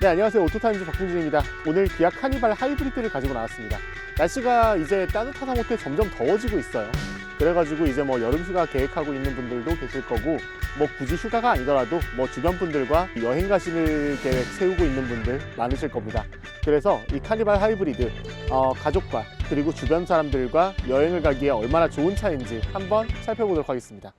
네, 안녕하세요. 오토타임즈 박준진입니다. 오늘 기아 카니발 하이브리드를 가지고 나왔습니다. 날씨가 이제 따뜻하다 못해 점점 더워지고 있어요. 그래가지고 이제 여름 휴가 계획하고 있는 분들도 계실 거고, 굳이 휴가가 아니더라도 주변 분들과 여행 가실 계획 세우고 있는 분들 많으실 겁니다. 그래서 이 카니발 하이브리드 가족과 그리고 주변 사람들과 여행을 가기에 얼마나 좋은 차인지 한번 살펴보도록 하겠습니다.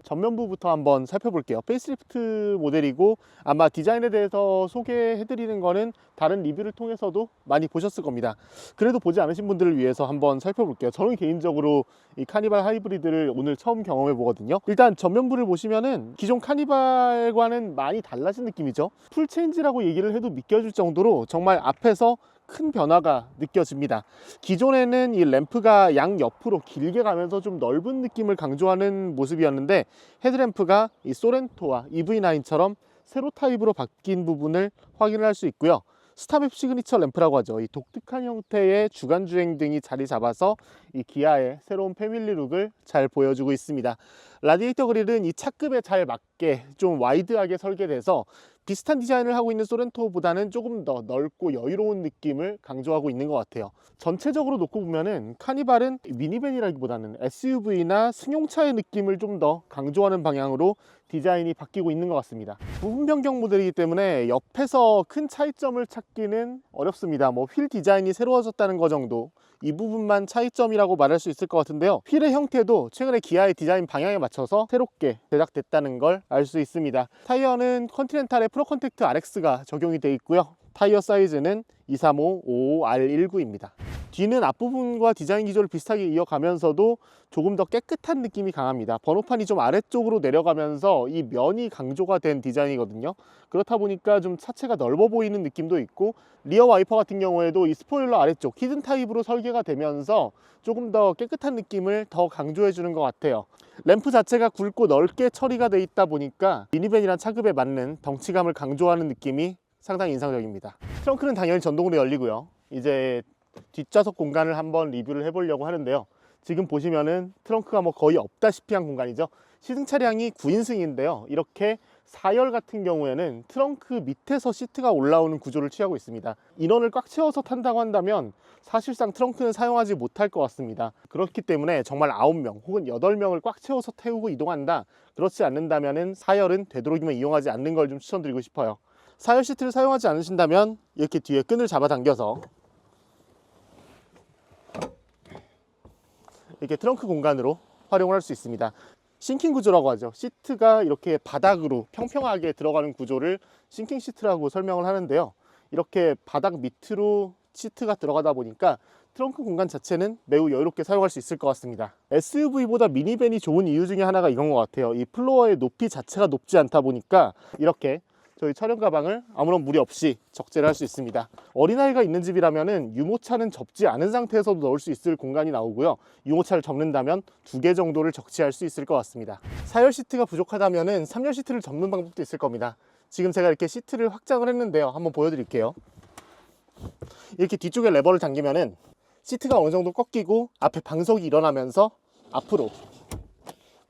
전면부부터 한번 살펴볼게요. 페이스리프트 모델이고 아마 디자인에 대해서 소개해드리는 거는 다른 리뷰를 통해서도 많이 보셨을 겁니다. 그래도 보지 않으신 분들을 위해서 한번 살펴볼게요. 저는 개인적으로 이 카니발 하이브리드를 오늘 처음 경험해 보거든요. 일단 전면부를 보시면은 기존 카니발과는 많이 달라진 느낌이죠. 풀체인지라고 얘기를 해도 믿겨질 정도로 정말 앞에서 큰 변화가 느껴집니다. 기존에는 이 램프가 양옆으로 길게 가면서 좀 넓은 느낌을 강조하는 모습이었는데, 헤드램프가 이 소렌토와 EV9처럼 세로 타입으로 바뀐 부분을 확인을 할 수 있고요. 스타맵 시그니처 램프라고 하죠. 이 독특한 형태의 주간 주행등이 자리 잡아서 이 기아의 새로운 패밀리 룩을 잘 보여주고 있습니다. 라디에이터 그릴은 이 차급에 잘 맞게 좀 와이드하게 설계돼서 비슷한 디자인을 하고 있는 소렌토보다는 조금 더 넓고 여유로운 느낌을 강조하고 있는 것 같아요. 전체적으로 놓고 보면은 카니발은 미니밴이라기보다는 SUV나 승용차의 느낌을 좀 더 강조하는 방향으로 디자인이 바뀌고 있는 것 같습니다. 부분 변경 모델이기 때문에 옆에서 큰 차이점을 찾기는 어렵습니다. 휠 디자인이 새로워졌다는 거 정도, 이 부분만 차이점이라고 말할 수 있을 것 같은데요. 휠의 형태도 최근에 기아의 디자인 방향에 맞춰서 새롭게 제작됐다는 걸 알 수 있습니다. 타이어는 컨티넨탈의 프로 컨택트 RX가 적용이 되어 있고요. 타이어 사이즈는 235-55R19입니다. 뒤는 앞부분과 디자인 기조를 비슷하게 이어가면서도 조금 더 깨끗한 느낌이 강합니다. 번호판이 좀 아래쪽으로 내려가면서 이 면이 강조가 된 디자인이거든요. 그렇다 보니까 좀 차체가 넓어 보이는 느낌도 있고, 리어 와이퍼 같은 경우에도 이 스포일러 아래쪽 히든 타입으로 설계가 되면서 조금 더 깨끗한 느낌을 더 강조해 주는 것 같아요. 램프 자체가 굵고 넓게 처리가 돼 있다 보니까 미니밴이란 차급에 맞는 덩치감을 강조하는 느낌이 상당히 인상적입니다. 트렁크는 당연히 전동으로 열리고요. 이제 뒷좌석 공간을 한번 리뷰를 해보려고 하는데요. 지금 보시면은 트렁크가 거의 없다시피 한 공간이죠. 시승 차량이 9인승인데요. 이렇게 4열 같은 경우에는 트렁크 밑에서 시트가 올라오는 구조를 취하고 있습니다. 인원을 꽉 채워서 탄다고 한다면 사실상 트렁크는 사용하지 못할 것 같습니다. 그렇기 때문에 정말 9명 혹은 8명을 꽉 채워서 태우고 이동한다, 그렇지 않는다면 4열은 되도록이면 이용하지 않는 걸 좀 추천드리고 싶어요. 4열 시트를 사용하지 않으신다면 이렇게 뒤에 끈을 잡아당겨서 이렇게 트렁크 공간으로 활용을 할 수 있습니다. 싱킹 구조라고 하죠. 시트가 이렇게 바닥으로 평평하게 들어가는 구조를 싱킹 시트라고 설명을 하는데요. 이렇게 바닥 밑으로 시트가 들어가다 보니까 트렁크 공간 자체는 매우 여유롭게 사용할 수 있을 것 같습니다. SUV보다 미니밴이 좋은 이유 중에 하나가 이건 것 같아요. 이 플로어의 높이 자체가 높지 않다 보니까 이렇게 저희 촬영 가방을 아무런 무리 없이 적재를 할 수 있습니다. 어린아이가 있는 집이라면 유모차는 접지 않은 상태에서도 넣을 수 있을 공간이 나오고요. 유모차를 접는다면 2개 정도를 적재할 수 있을 것 같습니다. 4열 시트가 부족하다면 3열 시트를 접는 방법도 있을 겁니다. 지금 제가 이렇게 시트를 확장을 했는데요. 한번 보여드릴게요. 이렇게 뒤쪽에 레버를 당기면은 시트가 어느 정도 꺾이고 앞에 방석이 일어나면서 앞으로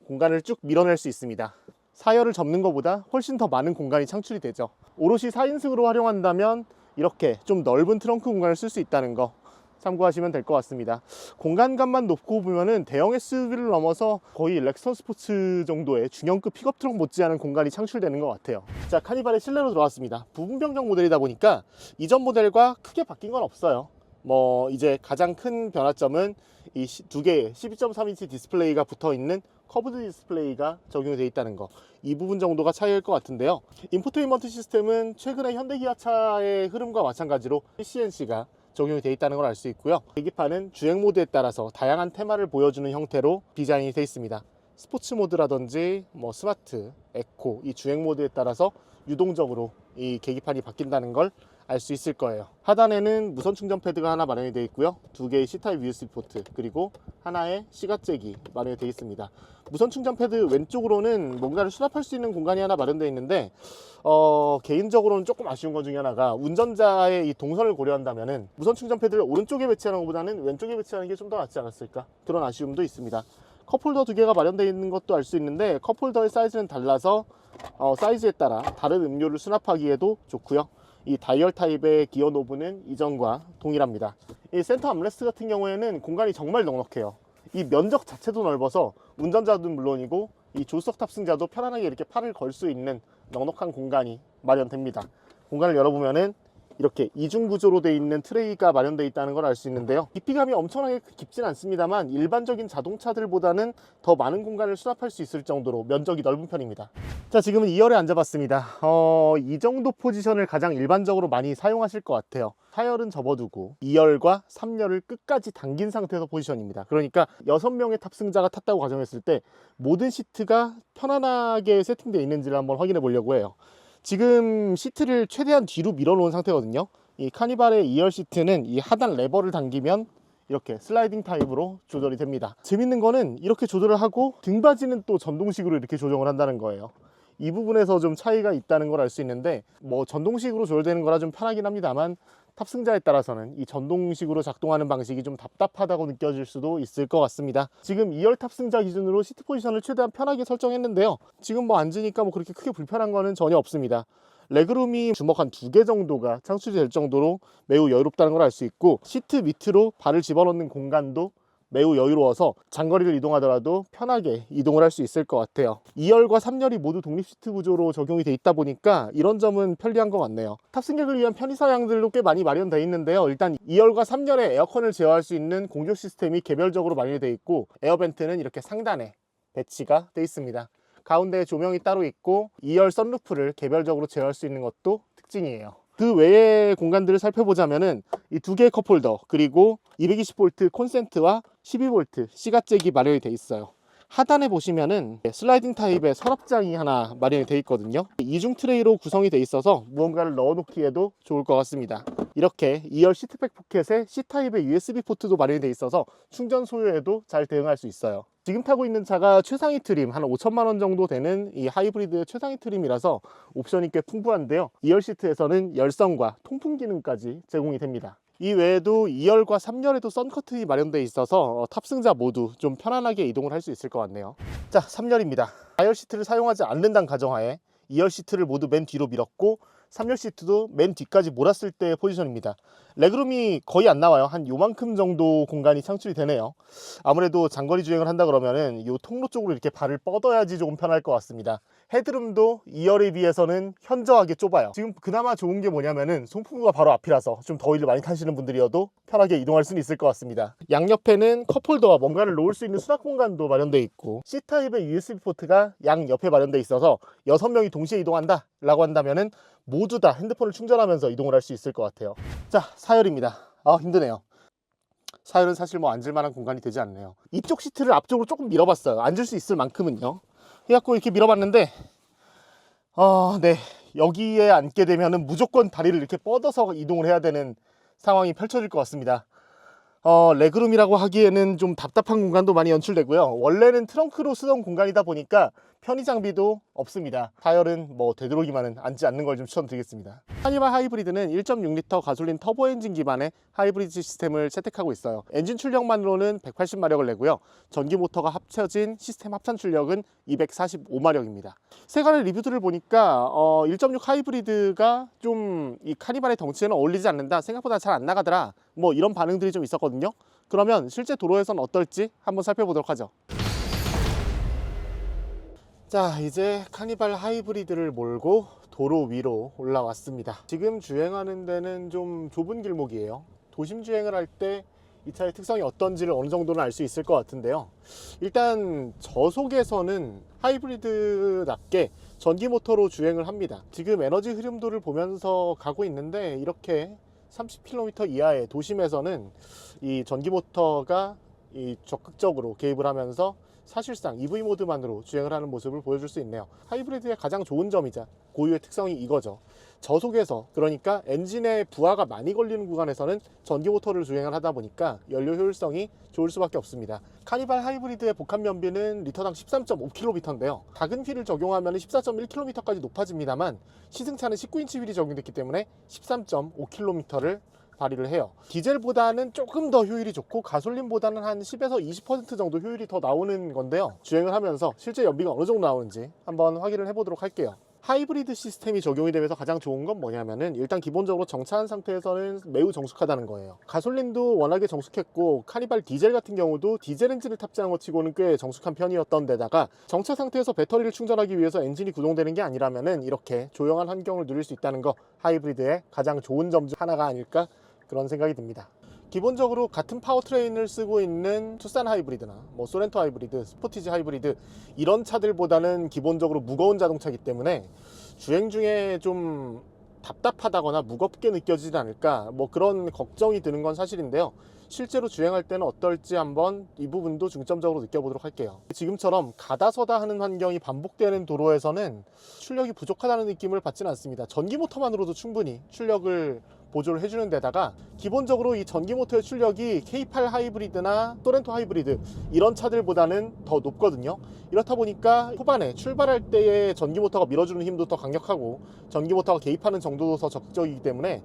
공간을 쭉 밀어낼 수 있습니다. 4열을 접는 것보다 훨씬 더 많은 공간이 창출이 되죠. 오롯이 4인승으로 활용한다면 이렇게 좀 넓은 트렁크 공간을 쓸 수 있다는 거 참고하시면 될 것 같습니다. 공간감만 놓고 보면은 대형 SUV를 넘어서 거의 렉선 스포츠 정도의 중형급 픽업 트럭 못지않은 공간이 창출되는 것 같아요. 자, 카니발의 실내로 들어왔습니다. 부분 변경 모델이다 보니까 이전 모델과 크게 바뀐 건 없어요. 이제 가장 큰 변화점은 이 두 개의 12.3인치 디스플레이가 붙어 있는 커브드 디스플레이가 적용이 되어 있다는 거, 이 부분 정도가 차이일 것 같은데요. 인포테인먼트 시스템은 최근에 현대기아차의 흐름과 마찬가지로 CNC가 적용이 되어 있다는 걸 알 수 있고요. 계기판은 주행 모드에 따라서 다양한 테마를 보여주는 형태로 디자인이 되어 있습니다. 스포츠 모드라든지 스마트, 에코, 이 주행 모드에 따라서 유동적으로 이 계기판이 바뀐다는 걸 알 수 있을 거예요. 하단에는 무선 충전 패드가 하나 마련이 되어 있고요. 2개의 C타입 USB 포트, 그리고 하나의 C가잭이 마련이 되어 있습니다. 무선 충전 패드 왼쪽으로는 뭔가를 수납할 수 있는 공간이 하나 마련되어 있는데 개인적으로는 조금 아쉬운 것 중에 하나가, 운전자의 이 동선을 고려한다면은 무선 충전 패드를 오른쪽에 배치하는 것보다는 왼쪽에 배치하는 게 좀 더 낫지 않았을까, 그런 아쉬움도 있습니다. 컵홀더 두 개가 마련되어 있는 것도 알 수 있는데 컵홀더의 사이즈는 달라서 사이즈에 따라 다른 음료를 수납하기에도 좋고요. 이 다이얼 타입의 기어 노브는 이전과 동일합니다. 이 센터 암레스트 같은 경우에는 공간이 정말 넉넉해요. 이 면적 자체도 넓어서 운전자도 물론이고 이 조수석 탑승자도 편안하게 이렇게 팔을 걸 수 있는 넉넉한 공간이 마련됩니다. 공간을 열어보면은 이렇게 이중 구조로 되어 있는 트레이가 마련되어 있다는 걸 알 수 있는데요. 깊이감이 엄청나게 깊진 않습니다만 일반적인 자동차들보다는 더 많은 공간을 수납할 수 있을 정도로 면적이 넓은 편입니다. 자, 지금은 2열에 앉아봤습니다. 이 정도 포지션을 가장 일반적으로 많이 사용하실 것 같아요. 하열은 접어두고 2열과 3열을 끝까지 당긴 상태에서 포지션입니다. 그러니까 6명의 탑승자가 탔다고 가정했을 때 모든 시트가 편안하게 세팅되어 있는지를 한번 확인해 보려고 해요. 지금 시트를 최대한 뒤로 밀어 놓은 상태거든요. 이 카니발의 2열 시트는 이 하단 레버를 당기면 이렇게 슬라이딩 타입으로 조절이 됩니다. 재밌는 거는 이렇게 조절을 하고 등받이는 또 전동식으로 이렇게 조정을 한다는 거예요. 이 부분에서 좀 차이가 있다는 걸 알 수 있는데 뭐 전동식으로 조절되는 거라 좀 편하긴 합니다만 탑승자에 따라서는 이 전동식으로 작동하는 방식이 좀 답답하다고 느껴질 수도 있을 것 같습니다. 지금 2열 탑승자 기준으로 시트 포지션을 최대한 편하게 설정했는데요. 지금 뭐 앉으니까 뭐 그렇게 크게 불편한 거는 전혀 없습니다. 레그룸이 주먹 한 2개 정도가 창출이 될 정도로 매우 여유롭다는 걸 알 수 있고 시트 밑으로 발을 집어넣는 공간도 매우 여유로워서 장거리를 이동하더라도 편하게 이동을 할 수 있을 것 같아요. 2열과 3열이 모두 독립 시트 구조로 적용이 돼 있다 보니까 이런 점은 편리한 것 같네요. 탑승객을 위한 편의사양들도 꽤 많이 마련되어 있는데요. 일단 2열과 3열에 에어컨을 제어할 수 있는 공조 시스템이 개별적으로 마련되어 있고 에어벤트는 이렇게 상단에 배치가 되어 있습니다. 가운데에 조명이 따로 있고 2열 썬루프를 개별적으로 제어할 수 있는 것도 특징이에요. 그 외의 공간들을 살펴보자면은 이 두 개의 컵홀더 그리고 220V 콘센트와 12V 시가잭이 마련이 되어 있어요. 하단에 보시면은 슬라이딩 타입의 서랍장이 하나 마련이 되어 있거든요. 이중 트레이로 구성이 되어 있어서 무언가를 넣어놓기에도 좋을 것 같습니다. 이렇게 2열 시트백 포켓에 C타입의 USB 포트도 마련이 되어 있어서 충전 소요에도 잘 대응할 수 있어요. 지금 타고 있는 차가 최상위 트림 한 5천만 원 정도 되는 이 하이브리드의 최상위 트림이라서 옵션이 꽤 풍부한데요. 2열 시트에서는 열선과 통풍 기능까지 제공이 됩니다. 이 외에도 2열과 3열에도 선커튼이 마련되어 있어서 탑승자 모두 좀 편안하게 이동을 할 수 있을 것 같네요. 자, 3열입니다. 4열 시트를 사용하지 않는다는 가정하에 2열 시트를 모두 맨 뒤로 밀었고 3열 시트도 맨 뒤까지 몰았을 때의 포지션입니다. 레그룸이 거의 안 나와요. 한 요만큼 정도 공간이 창출이 되네요. 아무래도 장거리 주행을 한다 그러면은 이 통로 쪽으로 이렇게 발을 뻗어야지 조금 편할 것 같습니다. 헤드룸도 2열에 비해서는 현저하게 좁아요. 지금 그나마 좋은 게 뭐냐면은 송풍구가 바로 앞이라서 좀 더위를 많이 타시는 분들이어도 편하게 이동할 수는 있을 것 같습니다. 양옆에는 컵홀더와 뭔가를 놓을 수 있는 수납 공간도 마련되어 있고 C타입의 USB 포트가 양옆에 마련되어 있어서 6명이 동시에 이동한다 라고 한다면은 모두 다 핸드폰을 충전하면서 이동을 할 수 있을 것 같아요. 자, 4열입니다. 힘드네요. 4열은 사실 뭐 앉을 만한 공간이 되지 않네요. 이쪽 시트를 앞쪽으로 조금 밀어봤어요. 앉을 수 있을 만큼은요. 해갖고 이렇게 밀어봤는데 네, 여기에 앉게 되면은 무조건 다리를 이렇게 뻗어서 이동을 해야 되는 상황이 펼쳐질 것 같습니다. 레그룸이라고 하기에는 좀 답답한 공간도 많이 연출되고요. 원래는 트렁크로 쓰던 공간이다 보니까 편의 장비도 없습니다. 타열은 뭐 되도록이면은 앉지 않는 걸 좀 추천드리겠습니다. 카니발 하이브리드는 1.6L 가솔린 터보 엔진 기반의 하이브리드 시스템을 채택하고 있어요. 엔진 출력만으로는 180마력을 내고요. 전기 모터가 합쳐진 시스템 합산 출력은 245마력입니다. 세간의 리뷰들을 보니까 1.6 하이브리드가 좀 이 카니발의 덩치에는 어울리지 않는다, 생각보다 잘 안 나가더라, 뭐 이런 반응들이 좀 있었거든요. 그러면 실제 도로에서는 어떨지 한번 살펴보도록 하죠. 자, 이제 카니발 하이브리드를 몰고 도로 위로 올라왔습니다. 지금 주행하는 데는 좀 좁은 길목이에요. 도심 주행을 할 때 이 차의 특성이 어떤지를 어느 정도는 알 수 있을 것 같은데요. 일단 저속에서는 하이브리드답게 전기 모터로 주행을 합니다. 지금 에너지 흐름도를 보면서 가고 있는데 이렇게 30km 이하의 도심에서는 이 전기 모터가 적극적으로 개입을 하면서 사실상 EV 모드만으로 주행을 하는 모습을 보여줄 수 있네요. 하이브리드의 가장 좋은 점이자 고유의 특성이 이거죠. 저속에서, 그러니까 엔진에 부하가 많이 걸리는 구간에서는 전기 모터를 주행을 하다 보니까 연료 효율성이 좋을 수밖에 없습니다. 카니발 하이브리드의 복합 연비는 리터당 13.5km인데요. 작은 휠을 적용하면 14.1km까지 높아집니다만 시승차는 19인치 휠이 적용됐기 때문에 13.5km를 발휘를 해요. 디젤보다는 조금 더 효율이 좋고 가솔린보다는 한 10에서 20% 정도 효율이 더 나오는 건데요. 주행을 하면서 실제 연비가 어느 정도 나오는지 한번 확인을 해보도록 할게요. 하이브리드 시스템이 적용이 되면서 가장 좋은 건 뭐냐면은 일단 기본적으로 정차한 상태에서는 매우 정숙하다는 거예요. 가솔린도 워낙에 정숙했고 카니발 디젤 같은 경우도 디젤 엔진을 탑재한 것 치고는 꽤 정숙한 편이었던 데다가 정차 상태에서 배터리를 충전하기 위해서 엔진이 구동되는 게 아니라면은 이렇게 조용한 환경을 누릴 수 있다는 거 하이브리드의 가장 좋은 점 중 하나가 아닐까 그런 생각이 듭니다. 기본적으로 같은 파워트레인을 쓰고 있는 투싼 하이브리드나 뭐 소렌토 하이브리드, 스포티지 하이브리드 이런 차들보다는 기본적으로 무거운 자동차이기 때문에 주행 중에 좀 답답하다거나 무겁게 느껴지지 않을까 뭐 그런 걱정이 드는 건 사실인데요. 실제로 주행할 때는 어떨지 한번 이 부분도 중점적으로 느껴보도록 할게요. 지금처럼 가다서다 하는 환경이 반복되는 도로에서는 출력이 부족하다는 느낌을 받지는 않습니다. 전기 모터만으로도 충분히 출력을 보조를 해주는 데다가 기본적으로 이 전기 모터의 출력이 K8 하이브리드나 소렌토 하이브리드 이런 차들보다는 더 높거든요. 이렇다 보니까 후반에 출발할 때의 전기 모터가 밀어주는 힘도 더 강력하고 전기 모터가 개입하는 정도도 더 적극적이기 때문에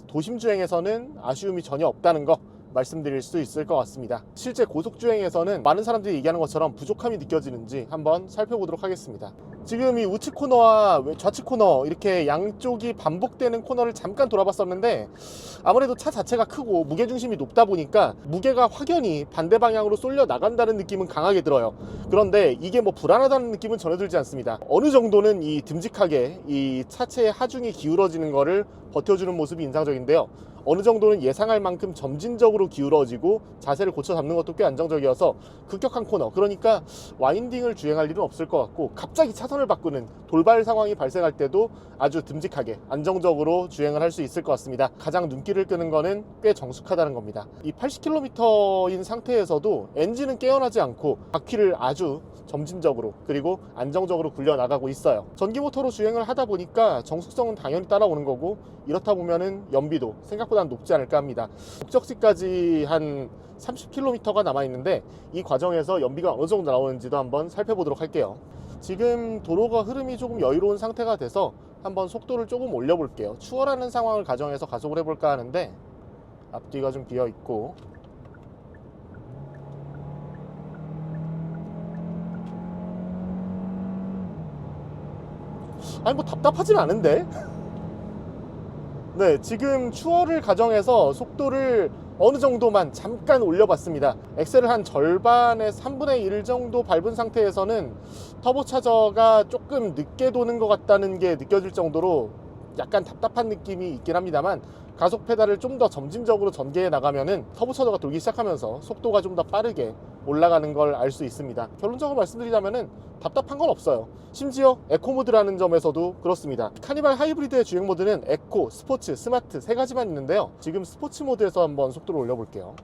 도심 주행에서는 아쉬움이 전혀 없다는 거 말씀드릴 수 있을 것 같습니다. 실제 고속주행에서는 많은 사람들이 얘기하는 것처럼 부족함이 느껴지는지 한번 살펴보도록 하겠습니다. 지금 이 우측 코너와 좌측 코너 이렇게 양쪽이 반복되는 코너를 잠깐 돌아봤었는데 아무래도 차 자체가 크고 무게중심이 높다 보니까 무게가 확연히 반대 방향으로 쏠려 나간다는 느낌은 강하게 들어요. 그런데 이게 뭐 불안하다는 느낌은 전혀 들지 않습니다. 어느 정도는 이 듬직하게 이 차체의 하중이 기울어지는 거를 버텨주는 모습이 인상적인데요. 어느 정도는 예상할 만큼 점진적으로 기울어지고 자세를 고쳐 잡는 것도 꽤 안정적이어서 급격한 코너, 그러니까 와인딩을 주행할 일은 없을 것 같고 갑자기 차선을 바꾸는 돌발 상황이 발생할 때도 아주 듬직하게 안정적으로 주행을 할 수 있을 것 같습니다. 가장 눈길을 끄는 거는 꽤 정숙하다는 겁니다. 이 80km인 상태에서도 엔진은 깨어나지 않고 바퀴를 아주 점진적으로 그리고 안정적으로 굴려나가고 있어요. 전기 모터로 주행을 하다 보니까 정숙성은 당연히 따라오는 거고 이렇다 보면은 연비도 생각보다 높지 않을까 합니다. 목적지까지 한 30km가 남아있는데 이 과정에서 연비가 어느 정도 나오는지도 한번 살펴보도록 할게요. 지금 도로가 흐름이 조금 여유로운 상태가 돼서 한번 속도를 조금 올려볼게요. 추월하는 상황을 가정해서 가속을 해볼까 하는데 앞뒤가 좀 비어있고 아니 뭐 답답하진 않은데 네, 지금 추월을 가정해서 속도를 어느 정도만 잠깐 올려봤습니다. 엑셀을 한 절반의 3분의 1 정도 밟은 상태에서는 터보차저가 조금 늦게 도는 것 같다는 게 느껴질 정도로 약간 답답한 느낌이 있긴 합니다만 가속 페달을 좀 더 점진적으로 전개해 나가면은 터보차저가 돌기 시작하면서 속도가 좀 더 빠르게 올라가는 걸 알 수 있습니다. 결론적으로 말씀드리자면은 답답한 건 없어요. 심지어 에코 모드라는 점에서도 그렇습니다. 카니발 하이브리드의 주행 모드는 에코, 스포츠, 스마트 세 가지만 있는데요. 지금 스포츠 모드에서 한번 속도를 올려볼게요.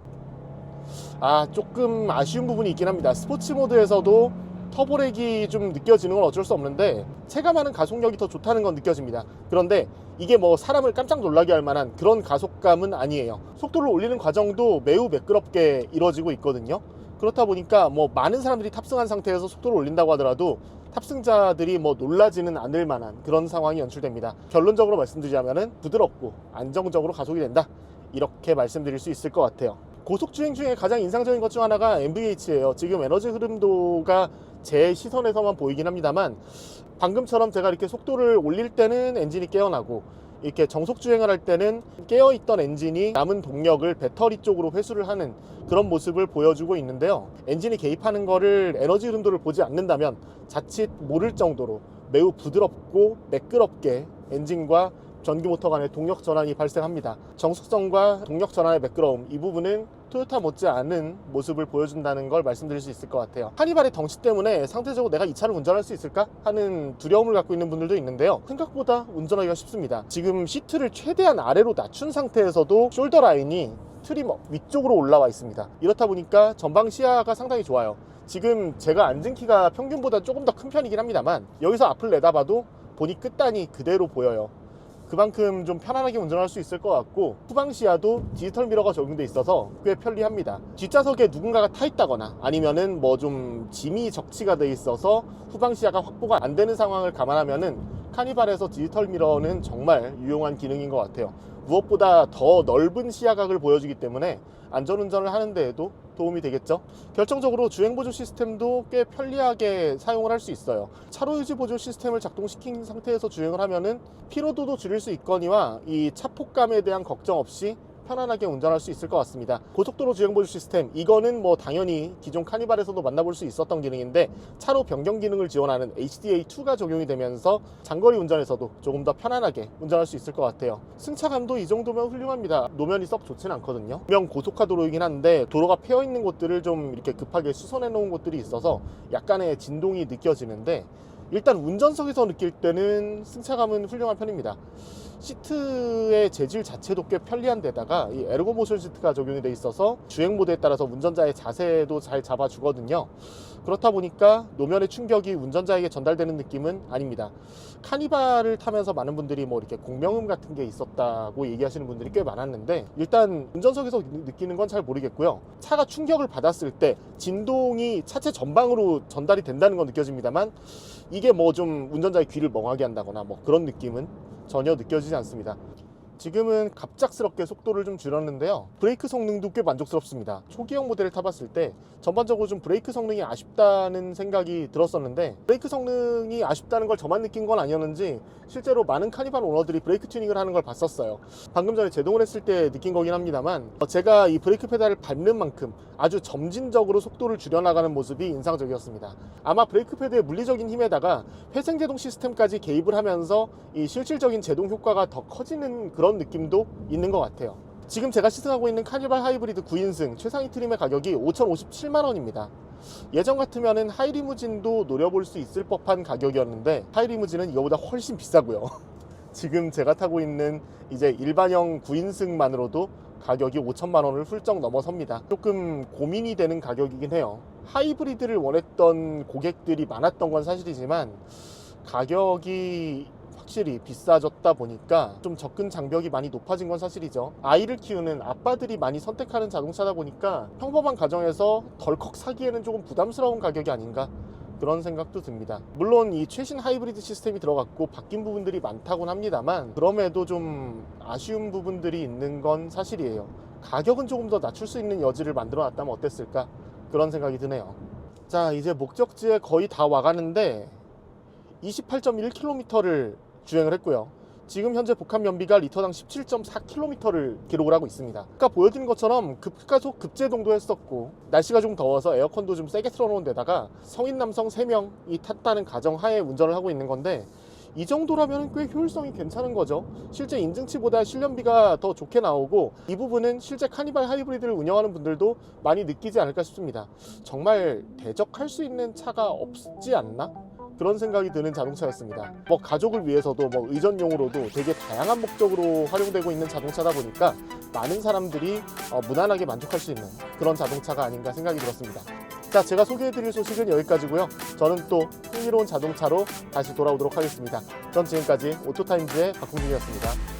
조금 아쉬운 부분이 있긴 합니다. 스포츠 모드에서도 터보렉이 좀 느껴지는 건 어쩔 수 없는데 체감하는 가속력이 더 좋다는 건 느껴집니다. 그런데 이게 뭐 사람을 깜짝 놀라게 할 만한 그런 가속감은 아니에요. 속도를 올리는 과정도 매우 매끄럽게 이루어지고 있거든요. 그렇다 보니까 뭐 많은 사람들이 탑승한 상태에서 속도를 올린다고 하더라도 탑승자들이 뭐 놀라지는 않을 만한 그런 상황이 연출됩니다. 결론적으로 말씀드리자면은 부드럽고 안정적으로 가속이 된다, 이렇게 말씀드릴 수 있을 것 같아요. 고속주행 중에 가장 인상적인 것 중 하나가 NVH예요. 지금 에너지 흐름도가 제 시선에서만 보이긴 합니다만 방금처럼 제가 이렇게 속도를 올릴 때는 엔진이 깨어나고 이렇게 정속 주행을 할 때는 깨어있던 엔진이 남은 동력을 배터리 쪽으로 회수를 하는 그런 모습을 보여주고 있는데요. 엔진이 개입하는 거를 에너지 흐름도를 보지 않는다면 자칫 모를 정도로 매우 부드럽고 매끄럽게 엔진과 전기 모터 간의 동력 전환이 발생합니다. 정숙성과 동력 전환의 매끄러움, 이 부분은 토요타 못지않은 모습을 보여준다는 걸 말씀드릴 수 있을 것 같아요. 카니발의 덩치 때문에 상대적으로 내가 이 차를 운전할 수 있을까 하는 두려움을 갖고 있는 분들도 있는데요. 생각보다 운전하기가 쉽습니다. 지금 시트를 최대한 아래로 낮춘 상태에서도 숄더 라인이 트림 위쪽으로 올라와 있습니다. 이렇다 보니까 전방 시야가 상당히 좋아요. 지금 제가 앉은 키가 평균보다 조금 더 큰 편이긴 합니다만 여기서 앞을 내다봐도 보니 끝단이 그대로 보여요. 그만큼 좀 편안하게 운전할 수 있을 것 같고 후방 시야도 디지털 미러가 적용돼 있어서 꽤 편리합니다. 뒷좌석에 누군가가 타 있다거나 아니면은 뭐 좀 짐이 적치가 돼 있어서 후방 시야가 확보가 안 되는 상황을 감안하면은 카니발에서 디지털 미러는 정말 유용한 기능인 것 같아요. 무엇보다 더 넓은 시야각을 보여주기 때문에 안전운전을 하는 데에도 도움이 되겠죠. 결정적으로 주행보조 시스템도 꽤 편리하게 사용을 할 수 있어요. 차로유지 보조 시스템을 작동시킨 상태에서 주행을 하면은 피로도도 줄일 수 있거니와 이 차폭감에 대한 걱정 없이 편안하게 운전할 수 있을 것 같습니다. 고속도로 주행보조 시스템, 이거는 뭐 당연히 기존 카니발에서도 만나볼 수 있었던 기능인데 차로 변경 기능을 지원하는 HDA2가 적용이 되면서 장거리 운전에서도 조금 더 편안하게 운전할 수 있을 것 같아요. 승차감도 이 정도면 훌륭합니다. 노면이 썩 좋지는 않거든요. 분명 고속화 도로이긴 한데 도로가 패여 있는 곳들을 좀 이렇게 급하게 수선해 놓은 곳들이 있어서 약간의 진동이 느껴지는데, 일단 운전석에서 느낄 때는 승차감은 훌륭한 편입니다. 시트의 재질 자체도 꽤 편리한 데다가 이 에르고 모션 시트가 적용이 돼 있어서 주행 모드에 따라서 운전자의 자세도 잘 잡아주거든요. 그렇다 보니까 노면의 충격이 운전자에게 전달되는 느낌은 아닙니다. 카니발을 타면서 많은 분들이 뭐 이렇게 공명음 같은 게 있었다고 얘기하시는 분들이 꽤 많았는데, 일단 운전석에서 느끼는 건 잘 모르겠고요. 차가 충격을 받았을 때 진동이 차체 전방으로 전달이 된다는 건 느껴집니다만, 이게 뭐 좀 운전자의 귀를 멍하게 한다거나 뭐 그런 느낌은 전혀 느껴지지 않습니다. 지금은 갑작스럽게 속도를 좀 줄였는데요. 브레이크 성능도 꽤 만족스럽습니다. 초기형 모델을 타봤을 때 전반적으로 좀 브레이크 성능이 아쉽다는 생각이 들었었는데, 브레이크 성능이 아쉽다는 걸 저만 느낀 건 아니었는지 실제로 많은 카니발 오너들이 브레이크 튜닝을 하는 걸 봤었어요. 방금 전에 제동을 했을 때 느낀 거긴 합니다만, 제가 이 브레이크 페달을 밟는 만큼 아주 점진적으로 속도를 줄여나가는 모습이 인상적이었습니다. 아마 브레이크 패드의 물리적인 힘에다가 회생제동 시스템까지 개입을 하면서 이 실질적인 제동 효과가 더 커지는 그런 느낌도 있는 것 같아요. 지금 제가 시승하고 있는 카니발 하이브리드 9인승 최상위 트림의 가격이 5,057만원입니다. 예전 같으면 하이리무진도 노려볼 수 있을 법한 가격이었는데 하이리무진은 이거보다 훨씬 비싸고요. 지금 제가 타고 있는 이제 일반형 9인승만으로도 가격이 5천만원을 훌쩍 넘어섭니다. 조금 고민이 되는 가격이긴 해요. 하이브리드를 원했던 고객들이 많았던 건 사실이지만 가격이 확실히 비싸졌다 보니까 좀 접근 장벽이 많이 높아진 건 사실이죠. 아이를 키우는 아빠들이 많이 선택하는 자동차다 보니까 평범한 가정에서 덜컥 사기에는 조금 부담스러운 가격이 아닌가, 그런 생각도 듭니다. 물론 이 최신 하이브리드 시스템이 들어갔고 바뀐 부분들이 많다곤 합니다만, 그럼에도 좀 아쉬운 부분들이 있는 건 사실이에요. 가격은 조금 더 낮출 수 있는 여지를 만들어 놨다면 어땠을까, 그런 생각이 드네요. 자, 이제 목적지에 거의 다 와가는데 28.1km를 주행을 했고요. 지금 현재 복합 연비가 리터당 17.4km를 기록을 하고 있습니다. 아까 보여드린 것처럼 급가속 급제동도 했었고, 날씨가 좀 더워서 에어컨도 좀 세게 틀어놓은 데다가 성인 남성 3명이 탔다는 가정하에 운전을 하고 있는 건데, 이 정도라면 꽤 효율성이 괜찮은 거죠. 실제 인증치보다 실연비가 더 좋게 나오고, 이 부분은 실제 카니발 하이브리드를 운영하는 분들도 많이 느끼지 않을까 싶습니다. 정말 대적할 수 있는 차가 없지 않나? 그런 생각이 드는 자동차였습니다. 뭐 가족을 위해서도 뭐 의전용으로도 되게 다양한 목적으로 활용되고 있는 자동차다 보니까 많은 사람들이 무난하게 만족할 수 있는 그런 자동차가 아닌가 생각이 들었습니다. 자, 제가 소개해드릴 소식은 여기까지고요. 저는 또 흥미로운 자동차로 다시 돌아오도록 하겠습니다. 전 지금까지 오토타임즈의 박홍준이었습니다.